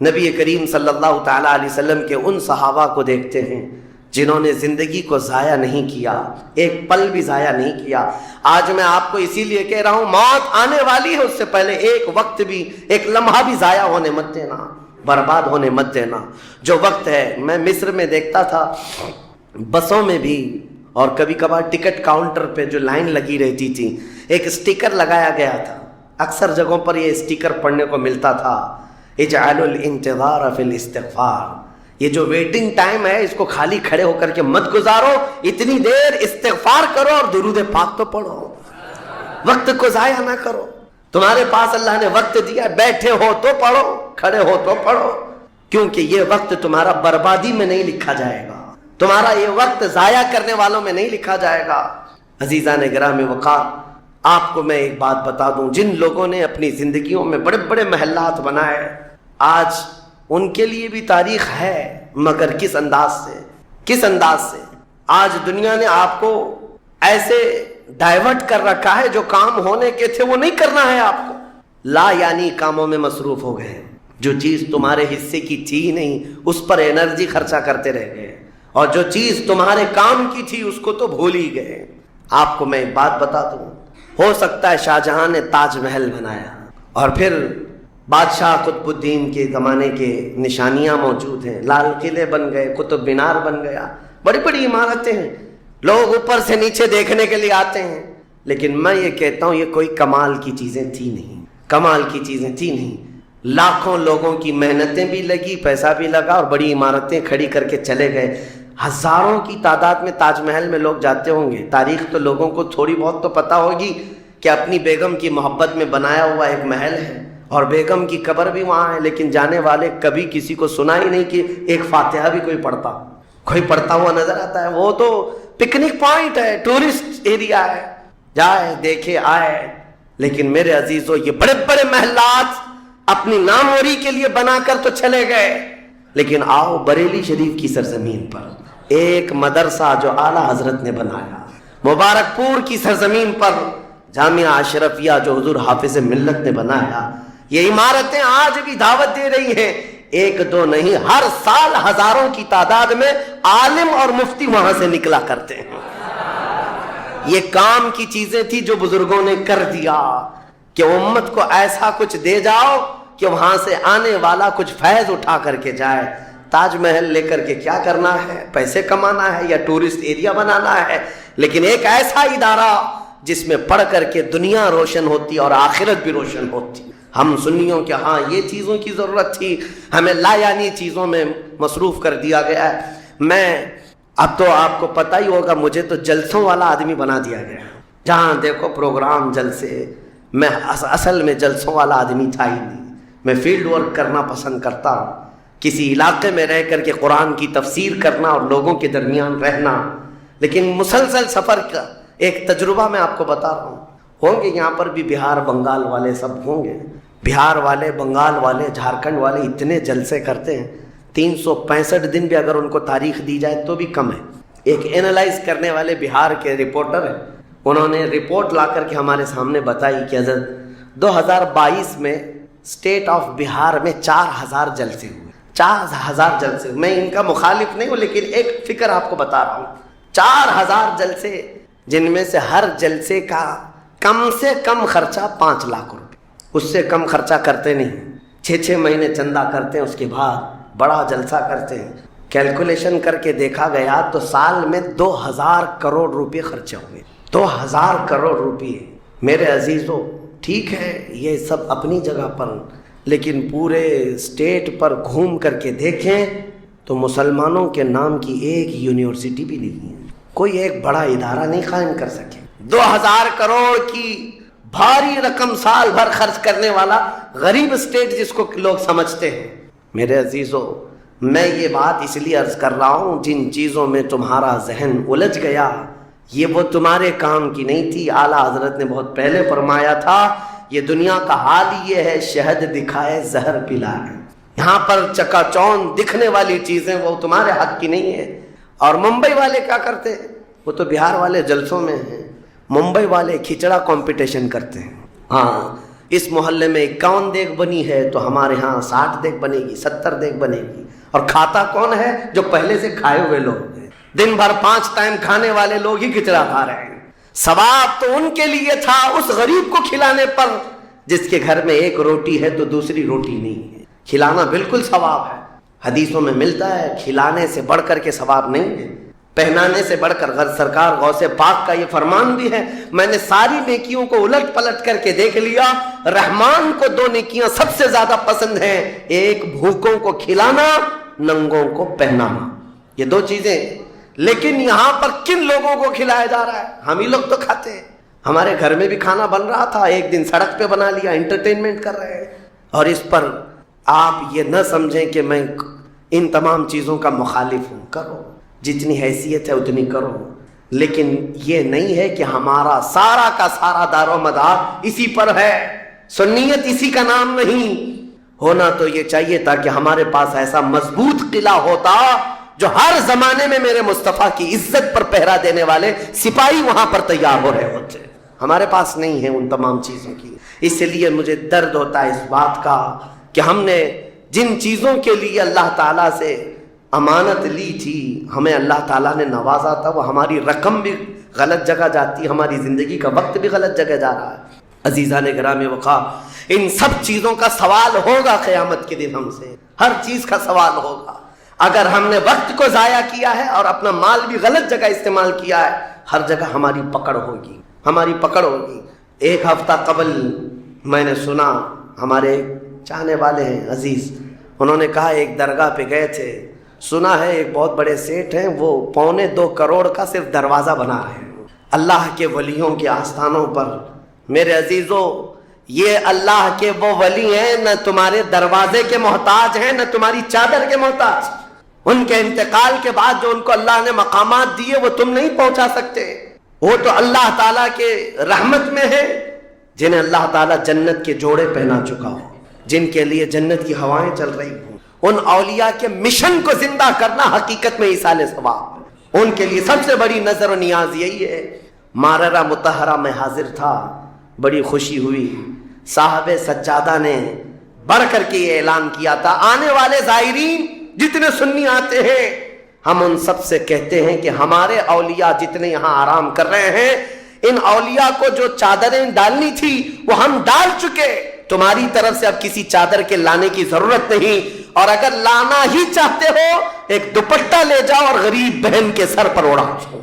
S1: نبی کریم صلی اللہ تعالیٰ علیہ وسلم کے ان صحابہ کو دیکھتے ہیں جنہوں نے زندگی کو ضائع نہیں کیا, ایک پل بھی ضائع نہیں کیا. آج میں آپ کو اسی لیے کہہ رہا ہوں, موت آنے والی ہے, اس سے پہلے ایک وقت بھی, ایک لمحہ بھی ضائع ہونے مت دینا, برباد ہونے مت دینا. جو وقت ہے, میں مصر میں دیکھتا تھا بسوں میں بھی, اور کبھی کبھار ٹکٹ کاؤنٹر پہ جو لائن لگی رہتی تھی, ایک اسٹیکر لگایا گیا تھا. اکثر جگہوں پر یہ اسٹیکر پڑھنے کو ملتا تھا, اجعلوا الانتظار فی الاستغفار. یہ جو ویٹنگ ٹائم ہے اس کو خالی کھڑے ہو کر کے مت گزارو, اتنی دیر استغفار کرو اور درود پاک تو پڑھو, وقت کو ضائع نہ کرو. تمہارے پاس اللہ نے وقت دیا, بیٹھے ہو تو پڑھو, کھڑے ہو تو پڑھو, کیونکہ یہ وقت تمہارا بربادی میں نہیں لکھا جائے گا, تمہارا یہ وقت ضائع کرنے والوں میں نہیں لکھا جائے گا. عزیزان گرامی وقار, آپ کو میں ایک بات بتا دوں, جن لوگوں نے اپنی زندگیوں میں بڑے بڑے محلات بنائے, آج ان کے لیے بھی تاریخ ہے, مگر کس انداز سے, کس انداز سے. آج دنیا نے آپ کو ایسے ڈائیورٹ کر رکھا ہے, جو کام ہونے کے تھے وہ نہیں کرنا ہے آپ کو, لا یعنی کاموں میں مصروف ہو گئے. جو چیز تمہارے حصے کی تھی نہیں اس پر انرجی خرچہ کرتے رہ گئے, اور جو چیز تمہارے کام کی تھی اس کو تو بھول ہی گئے. آپ کو میں ایک بات بتا دوں, ہو سکتا ہے شاہ جہاں نے تاج محل بنایا, اور پھر بادشاہ قطب الدین کے زمانے کے نشانیاں موجود ہیں, لال قلعے بن گئے, قطب مینار بن گیا, بڑی بڑی عمارتیں ہیں, لوگ اوپر سے نیچے دیکھنے کے لیے آتے ہیں. لیکن میں یہ کہتا ہوں یہ کوئی کمال کی چیزیں تھی نہیں, کمال کی چیزیں تھی نہیں. لاکھوں لوگوں کی محنتیں بھی لگی, پیسہ بھی لگا, اور بڑی عمارتیں کھڑی کر کے چلے گئے. ہزاروں کی تعداد میں تاج محل میں لوگ جاتے ہوں گے. تاریخ تو لوگوں کو تھوڑی بہت تو پتہ ہوگی کہ اپنی بیگم کی محبت میں بنایا ہوا ایک محل ہے, اور بیگم کی قبر بھی وہاں ہے, لیکن جانے والے کبھی کسی کو سنا ہی نہیں کہ ایک فاتحہ بھی کوئی پڑھتا ہوا نظر آتا ہے. وہ تو پکنک پوائنٹ ہے, ٹورسٹ ایریا ہے, جائے دیکھے آئے. لیکن میرے عزیزو, یہ بڑے بڑے محلات اپنی ناموری کے لیے بنا کر تو چلے گئے, لیکن آؤ بریلی شریف کی سرزمین پر ایک مدرسہ جو اعلیٰ حضرت نے بنایا, مبارک پور کی سرزمین پر جامعہ اشرفیہ جو حضور حافظ ملت نے بنایا, یہ عمارتیں آج بھی دعوت دے رہی ہیں. ایک دو نہیں, ہر سال ہزاروں کی تعداد میں عالم اور مفتی وہاں سے نکلا کرتے ہیں. یہ کام کی چیزیں تھی جو بزرگوں نے کر دیا کہ امت کو ایسا کچھ دے جاؤ کہ وہاں سے آنے والا کچھ فیض اٹھا کر کے جائے. تاج محل لے کر کے کیا کرنا ہے؟ پیسے کمانا ہے یا ٹورسٹ ایریا بنانا ہے؟ لیکن ایک ایسا ادارہ جس میں پڑھ کر کے دنیا روشن ہوتی اور آخرت بھی روشن ہوتی. ہم سنیوں کے ہاں یہ چیزوں کی ضرورت تھی، ہمیں لا یعنی چیزوں میں مصروف کر دیا گیا ہے. میں اب تو آپ کو پتہ ہی ہوگا، مجھے تو جلسوں والا آدمی بنا دیا گیا. جہاں دیکھو پروگرام، جلسے. میں اصل میں جلسوں والا آدمی تھا ہی نہیں. میں فیلڈ ورک کرنا پسند کرتا ہوں، کسی علاقے میں رہ کر کے قرآن کی تفسیر کرنا اور لوگوں کے درمیان رہنا. لیکن مسلسل سفر کا ایک تجربہ میں آپ کو بتا رہا ہوں. ہوں گے یہاں پر بھی بہار بنگال والے، سب ہوں گے. بہار والے، بنگال والے، جھارکھنڈ والے اتنے جلسے کرتے ہیں، 365 دن بھی اگر ان کو تاریخ دی جائے تو بھی کم ہے. ایک اینالائز کرنے والے بہار کے رپورٹر ہیں، انہوں نے رپورٹ لا کر کے ہمارے سامنے بتائی کہ حضرت 2022 میں اسٹیٹ آف بہار میں 4000 جلسے ہوئے. 4000 جلسے. میں ان کا مخالف نہیں ہوں، لیکن ایک فکر آپ کو بتا رہا ہوں. 4000 جلسے، جن میں سے ہر جلسے کا کم سے کم خرچہ 5 لاکھ روپے. اس سے کم خرچہ کرتے نہیں. 6 مہینے چندہ کرتے ہیں، اس کے بعد بڑا جلسہ کرتے ہیں. کیلکولیشن کر کے دیکھا گیا تو سال میں 2000 کروڑ روپے خرچے ہوئے. 2000 کروڑ روپے. میرے عزیزو، ٹھیک ہے یہ سب اپنی جگہ پر، لیکن پورے اسٹیٹ پر گھوم کر کے دیکھیں تو مسلمانوں کے نام کی ایک یونیورسٹی بھی نہیں ہے. کوئی ایک بڑا ادارہ نہیں قائم کر سکے. 2000 کروڑ کی بھاری رقم سال بھر خرچ کرنے والا غریب اسٹیٹ جس کو لوگ سمجھتے ہیں. میرے عزیزو، میں یہ بات اس لیے عرض کر رہا ہوں، جن چیزوں میں تمہارا ذہن الجھ گیا یہ وہ تمہارے کام کی نہیں تھی. اعلیٰ حضرت نے بہت پہلے فرمایا تھا، یہ دنیا کا حال یہ ہے، شہد دکھائے زہر پلائے. یہاں پر چکا چوند دکھنے والی چیزیں وہ تمہارے حق کی نہیں ہے. اور ممبئی والے کیا کرتے ہیں؟ وہ تو بہار والے جلسوں میں ہیں. ممبئی والے کھچڑا کمپٹیشن کرتے ہیں. ہاں، اس محلے میں 51 دیگ بنی ہے تو ہمارے ہاں 60 دیگ بنے گی، 70 دیگ بنے گی. اور کھاتا کون ہے؟ جو پہلے سے کھائے ہوئے لوگ ہیں. دن بھر 5 ٹائم کھانے والے لوگ ہی کھچڑا کھا رہے ہیں. ثواب تو ان کے لیے تھا اس غریب کو کھلانے پر جس کے گھر میں ایک روٹی ہے تو دوسری روٹی نہیں ہے. کھلانا بالکل ثواب ہے. حدیثوں میں ملتا ہے کھلانے سے بڑھ کر کے ثواب نہیں ہے، پہنانے سے بڑھ کر. سرکار غوث پاک کا یہ فرمان بھی ہے، میں نے ساری نیکیوں کو الٹ پلٹ کر کے دیکھ لیا، رحمان کو 2 نیکیاں سب سے زیادہ پسند ہیں، ایک بھوکوں کو کھلانا، ننگوں کو پہنانا. یہ 2 چیزیں. لیکن یہاں پر کن لوگوں کو کھلایا جا رہا ہے؟ ہم ہی لوگ تو کھاتے ہیں. ہمارے گھر میں بھی کھانا بن رہا تھا، ایک دن سڑک پہ بنا لیا، انٹرٹینمنٹ کر رہے ہیں. اور اس پر آپ یہ نہ سمجھیں کہ میں ان تمام چیزوں کا مخالف ہوں. کرو، جتنی حیثیت ہے اتنی کرو، لیکن یہ نہیں ہے کہ ہمارا سارا کا سارا دار و مدار اسی پر ہے. سنیت اسی کا نام نہیں. ہونا تو یہ چاہیے تاکہ ہمارے پاس ایسا مضبوط قلعہ ہوتا جو ہر زمانے میں میرے مصطفیٰ کی عزت پر پہرا دینے والے سپاہی وہاں پر تیار ہو رہے ہوتے. ہمارے پاس نہیں ہے ان تمام چیزوں کی. اس لیے مجھے درد ہوتا ہے اس بات کا کہ ہم نے جن چیزوں کے لیے اللہ تعالیٰ سے امانت لی تھی، ہمیں اللہ تعالیٰ نے نوازا تھا، وہ ہماری رقم بھی غلط جگہ جاتی، ہماری زندگی کا وقت بھی غلط جگہ جا رہا ہے. عزیزان گرامی وقار، ان سب چیزوں کا سوال ہوگا قیامت کے دن. ہم سے ہر چیز کا سوال ہوگا. اگر ہم نے وقت کو ضائع کیا ہے اور اپنا مال بھی غلط جگہ استعمال کیا ہے، ہر جگہ ہماری پکڑ ہوگی، ہماری پکڑ ہوگی. 1 ہفتہ قبل میں نے سنا، ہمارے چاہنے والے ہیں عزیز، انہوں نے کہا ایک درگاہ پہ گئے تھے، سنا ہے ایک بہت بڑے سیٹ ہیں، وہ 2.25 کروڑ کا صرف دروازہ بنا رہے ہیں اللہ کے ولیوں کے آستانوں پر. میرے عزیزو، یہ اللہ کے وہ ولی ہیں، نہ تمہارے دروازے کے محتاج ہیں، نہ تمہاری چادر کے محتاج. ان کے انتقال کے بعد جو ان کو اللہ نے مقامات دیے وہ تم نہیں پہنچا سکتے. وہ تو اللہ تعالیٰ کے رحمت میں ہے، جنہیں اللہ تعالیٰ جنت کے جوڑے پہنا چکا ہو، جن کے لیے جنت کی ہوائیں چل رہی ہوں. ان اولیاء کے مشن کو زندہ کرنا حقیقت میں ایصال ثواب ہے. ان کے لیے سب سے بڑی نظر و نیاز یہی ہے. ماررہ مطہرہ میں حاضر تھا، بڑی خوشی ہوئی. صاحب سجادہ نے بڑھ کر کے یہ اعلان کیا تھا، آنے والے زائرین جتنے سنی آتے ہیں، ہم ان سب سے کہتے ہیں کہ ہمارے اولیاء جتنے یہاں آرام کر رہے ہیں، ان اولیاء کو جو چادریں ڈالنی تھی وہ ہم ڈال چکے. تمہاری طرف سے اب کسی چادر کے لانے کی ضرورت نہیں، اور اگر لانا ہی چاہتے ہو ایک دوپٹہ لے جاؤ اور غریب بہن کے سر پر اڑاؤ۔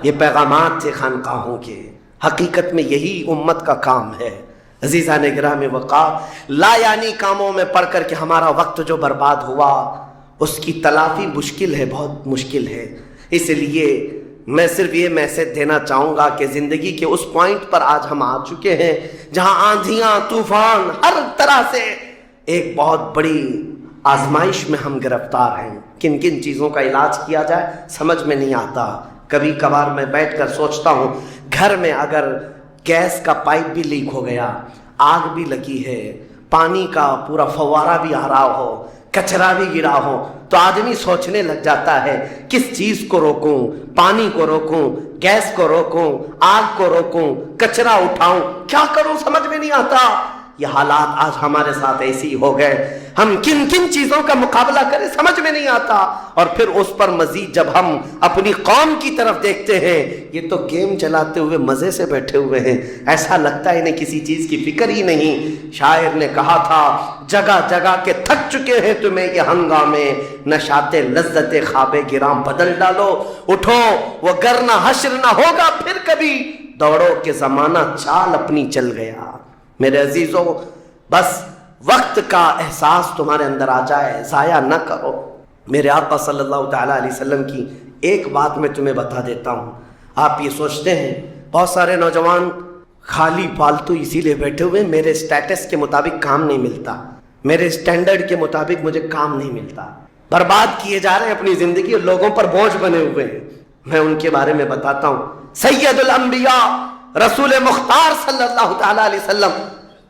S1: یہ پیغامات تھے خانقاہوں کے، حقیقت میں یہی امت کا کام ہے۔ عزیزان گرامی وقار، لا یعنی کاموں میں پڑھ کر کے ہمارا وقت جو برباد ہوا اس کی تلافی مشکل ہے، بہت مشکل ہے۔ اس لیے میں صرف یہ میسج دینا چاہوں گا کہ زندگی کے اس پوائنٹ پر آج ہم آ چکے ہیں جہاں آندھیاں، طوفان، ہر طرح سے ایک بہت بڑی آزمائش میں ہم گرفتار ہیں۔ کن کن چیزوں کا علاج کیا جائے سمجھ میں نہیں آتا۔ کبھی کبھار میں بیٹھ کر سوچتا ہوں گھر میں اگر گیس کا پائپ بھی لیک ہو گیا، آگ بھی لگی ہے، پانی کا پورا فوارہ بھی آ رہا ہو، کچرا بھی گرا ہو، تو آدمی سوچنے لگ جاتا ہے کس چیز کو روکوں، پانی کو روکوں، گیس کو روکوں، آگ کو روکوں، کچرا اٹھاؤں، کیا کروں سمجھ میں نہیں آتا۔ یہ حالات آج ہمارے ساتھ ایسے ہی ہو گئے، ہم کن کن چیزوں کا مقابلہ کریں سمجھ میں نہیں آتا۔ اور پھر اس پر مزید جب ہم اپنی قوم کی طرف دیکھتے ہیں، یہ تو گیم چلاتے ہوئے مزے سے بیٹھے ہوئے ہیں، ایسا لگتا ہے انہیں کسی چیز کی فکر ہی نہیں۔ شاعر نے کہا تھا جگہ جگہ کے تھک چکے ہیں تمہیں یہ ہنگامے، نشاط لذت خواب گراں بدل ڈالو، اٹھو وہ گر نہ حشر نہ ہوگا پھر کبھی، دوڑو کہ زمانہ چال اپنی چل گیا۔ میرے عزیزوں، بس وقت کا احساس تمہارے اندر آ جائے، ضائع نہ کرو۔ میرے آقا صلی اللہ تعالیٰ علیہ وسلم کی ایک بات میں تمہیں بتا دیتا ہوں۔ آپ یہ سوچتے ہیں بہت سارے نوجوان خالی فالتو اسی لیے بیٹھے ہوئے، میرے سٹیٹس کے مطابق کام نہیں ملتا، میرے سٹینڈرڈ کے مطابق مجھے کام نہیں ملتا، برباد کیے جا رہے ہیں اپنی زندگی اور لوگوں پر بوجھ بنے ہوئے ہیں۔ میں ان کے بارے میں بتاتا ہوں۔ سید الانبیاء رسول مختار صلی اللہ تعالیٰ علیہ وسلم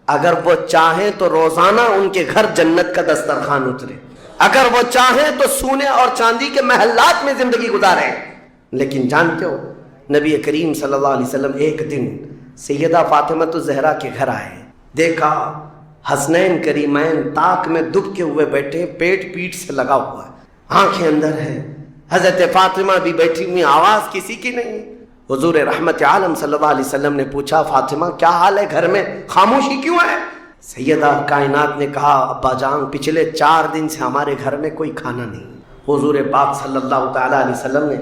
S1: اگر وہ چاہیں تو روزانہ ان کے گھر جنت کا دسترخوان اترے، اگر وہ چاہیں تو سونے اور چاندی کے محلات میں زندگی گزاریں، لیکن جانتے ہو نبی کریم صلی اللہ علیہ وسلم ایک دن سیدہ فاطمہ الزہرا کے گھر آئے، دیکھا حسنین کریمین طاق میں دبکے ہوئے بیٹھے، پیٹ پیٹ سے لگا ہوا ہے، آنکھیں اندر ہیں، حضرت فاطمہ بھی بیٹھی ہوئی، آواز کسی کی نہیں۔ حضور رحمت عالم صلی اللہ علیہ وسلم نے پوچھا فاطمہ کیا حال ہے، گھر میں خاموشی کیوں ہے؟ سیدہ کائنات نے کہا ابا جان پچھلے 4 دن سے ہمارے گھر میں کوئی کھانا نہیں۔ حضور پاک صلی اللہ تعالیٰ علیہ وسلم نے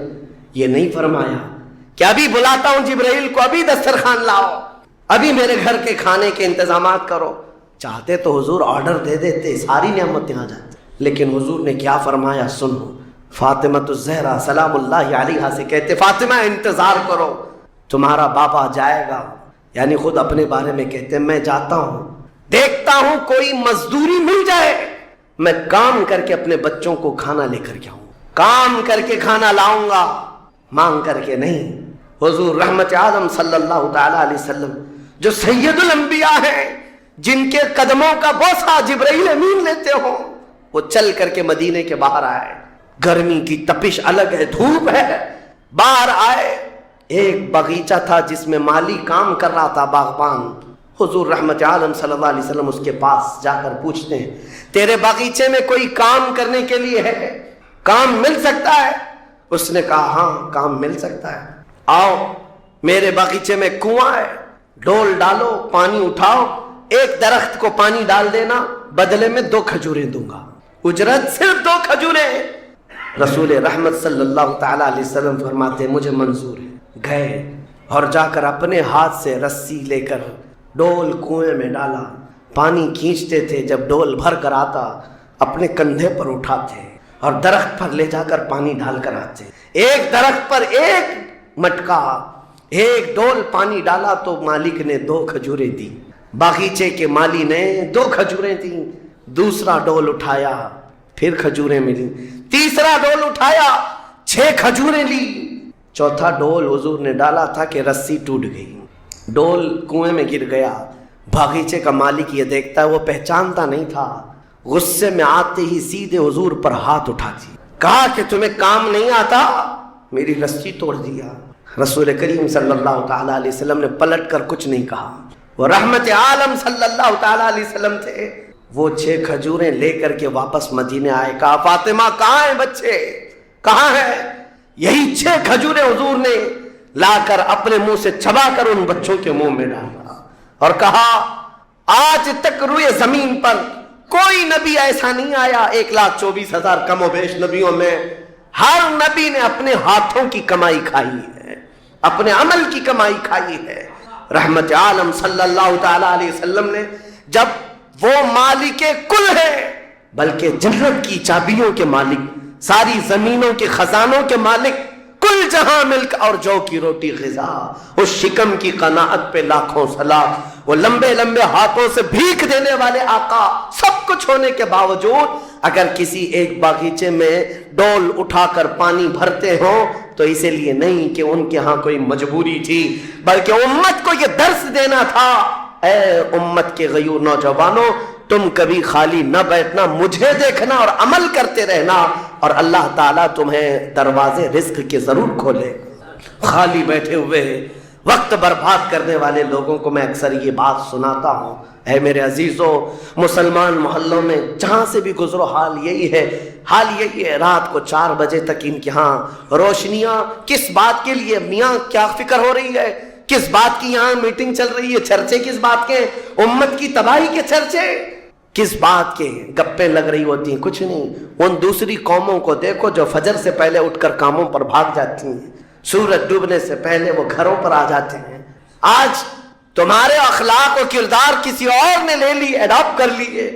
S1: یہ نہیں فرمایا کہ ابھی بلاتا ہوں جبرائیل کو، ابھی دسترخوان لاؤ، ابھی میرے گھر کے کھانے کے انتظامات کرو۔ چاہتے تو حضور آرڈر دے دیتے، ساری نعمتیں آ جاتی، لیکن حضور نے کیا فرمایا سنو۔ فاطمہ الزہرا سلام اللہ علیہا سے کہتے فاطمہ انتظار کرو، تمہارا بابا جائے گا، یعنی خود اپنے بارے میں کہتے میں جاتا ہوں، دیکھتا ہوں کوئی مزدوری مل جائے، میں کام کر کے اپنے بچوں کو کھانا لے کر کے آؤں، کام کر کے کھانا لاؤں گا، مانگ کر کے نہیں۔ حضور رحمت عالم صلی اللہ تعالیٰ علیہ وسلم جو سید الانبیاء ہیں، جن کے قدموں کا بوسہ جبرائیل امین لیتے ہوں، وہ چل کر کے مدینے کے باہر آئے، گرمی کی تپش الگ ہے، دھوپ ہے، باہر آئے، ایک باغیچہ تھا جس میں مالی کام کر رہا تھا، باغبان۔ حضور رحمت عالم صلی اللہ علیہ وسلم اس کے پاس جا کر پوچھتے ہیں تیرے باغیچے میں کوئی کام کرنے کے لیے ہے، کام مل سکتا ہے؟ اس نے کہا ہاں کام مل سکتا ہے، آؤ میرے باغیچے میں کنواں ہے، ڈول ڈالو، پانی اٹھاؤ، ایک درخت کو پانی ڈال دینا، بدلے میں 2 کھجوریں دوں گا، اجرت صرف 2 کھجوریں۔ رسول رحمت صلی اللہ تعالیٰ علیہ وسلم فرماتے مجھے منظور ہے۔ گئے اور جا کر اپنے ہاتھ سے رسی لے کر ڈول کنویں میں ڈالا، پانی کھینچتے تھے، جب ڈول بھر کر آتا اپنے کندھے پر اٹھاتے اور درخت پر لے جا کر پانی ڈال کر آتے، ایک درخت پر ایک مٹکا، ایک ڈول پانی ڈالا تو مالک نے 2 کھجوریں دی، باغیچے کے مالی نے 2 کھجوریں دی، دوسرا ڈول اٹھایا پھر کھجوریں ملی، تیسرا ڈول اٹھایا 6 کھجوریں لی، چوتھا ڈول حضور نے ڈالا تھا کہ رسی ٹوٹ گئی، ڈول کنویں میں گر گیا۔ باغیچے کا مالک یہ دیکھتا ہے، وہ پہچانتا نہیں تھا، غصے میں آتے ہی سیدھے حضور پر ہاتھ اٹھاتی، کہا کہ تمہیں کام نہیں آتا، میری رسی توڑ دیا۔ رسول کریم صلی اللہ تعالیٰ علیہ وسلم نے پلٹ کر کچھ نہیں کہا، وہ رحمت عالم صلی اللہ تعالیٰ علیہ وسلم تھے، وہ 6 کھجوریں لے کر کے واپس مدینے آئے، کہا فاطمہ کہاں ہیں بچے، کہاں ہیں؟ یہی 6 کھجوریں حضور نے لا کر اپنے منہ سے چبا کر ان بچوں کے منہ میں ڈالا اور کہا آج تک روئے زمین پر کوئی نبی ایسا نہیں آیا، 1,24,000 کم و بیش نبیوں میں ہر نبی نے اپنے ہاتھوں کی کمائی کھائی ہے، اپنے عمل کی کمائی کھائی ہے۔ رحمت عالم صلی اللہ تعالی علیہ وسلم نے جب وہ مالک کل ہے، بلکہ جنت کی چابیوں کے مالک، ساری زمینوں کے خزانوں کے مالک، کل جہاں ملک اور جو کی روٹی غذا، اس شکم کی قناعت پہ لاکھوں سلام، وہ لمبے لمبے ہاتھوں سے بھیک دینے والے آقا، سب کچھ ہونے کے باوجود اگر کسی ایک باغیچے میں ڈول اٹھا کر پانی بھرتے ہوں تو اسی لیے نہیں کہ ان کے ہاں کوئی مجبوری تھی، بلکہ امت کو یہ درس دینا تھا، اے امت کے غیور نوجوانوں، تم کبھی خالی نہ بیٹھنا، مجھے دیکھنا اور عمل کرتے رہنا، اور اللہ تعالیٰ تمہیں دروازے رزق کے ضرور کھولے۔ خالی بیٹھے ہوئے وقت برباد کرنے والے لوگوں کو میں اکثر یہ بات سناتا ہوں، اے میرے عزیزوں، مسلمان محلوں میں جہاں سے بھی گزرو حال یہی ہے، رات کو 4 بجے تک ان کے ہاں روشنیاں، کس بات کے لیے میاں، کیا فکر ہو رہی ہے، کس بات کی یہاں میٹنگ چل رہی ہے، چرچے کس بات کے، امت کی تباہی کے چرچے، کس بات کے گپیں لگ رہی ہوتی ہیں، کچھ نہیں۔ ان دوسری قوموں کو دیکھو جو فجر سے پہلے اٹھ کر کاموں پر بھاگ جاتی ہیں، سورج ڈوبنے سے پہلے وہ گھروں پر آ جاتے ہیں۔ آج تمہارے اخلاق و کردار کسی اور نے لے لی، ایڈاپٹ کر لیے،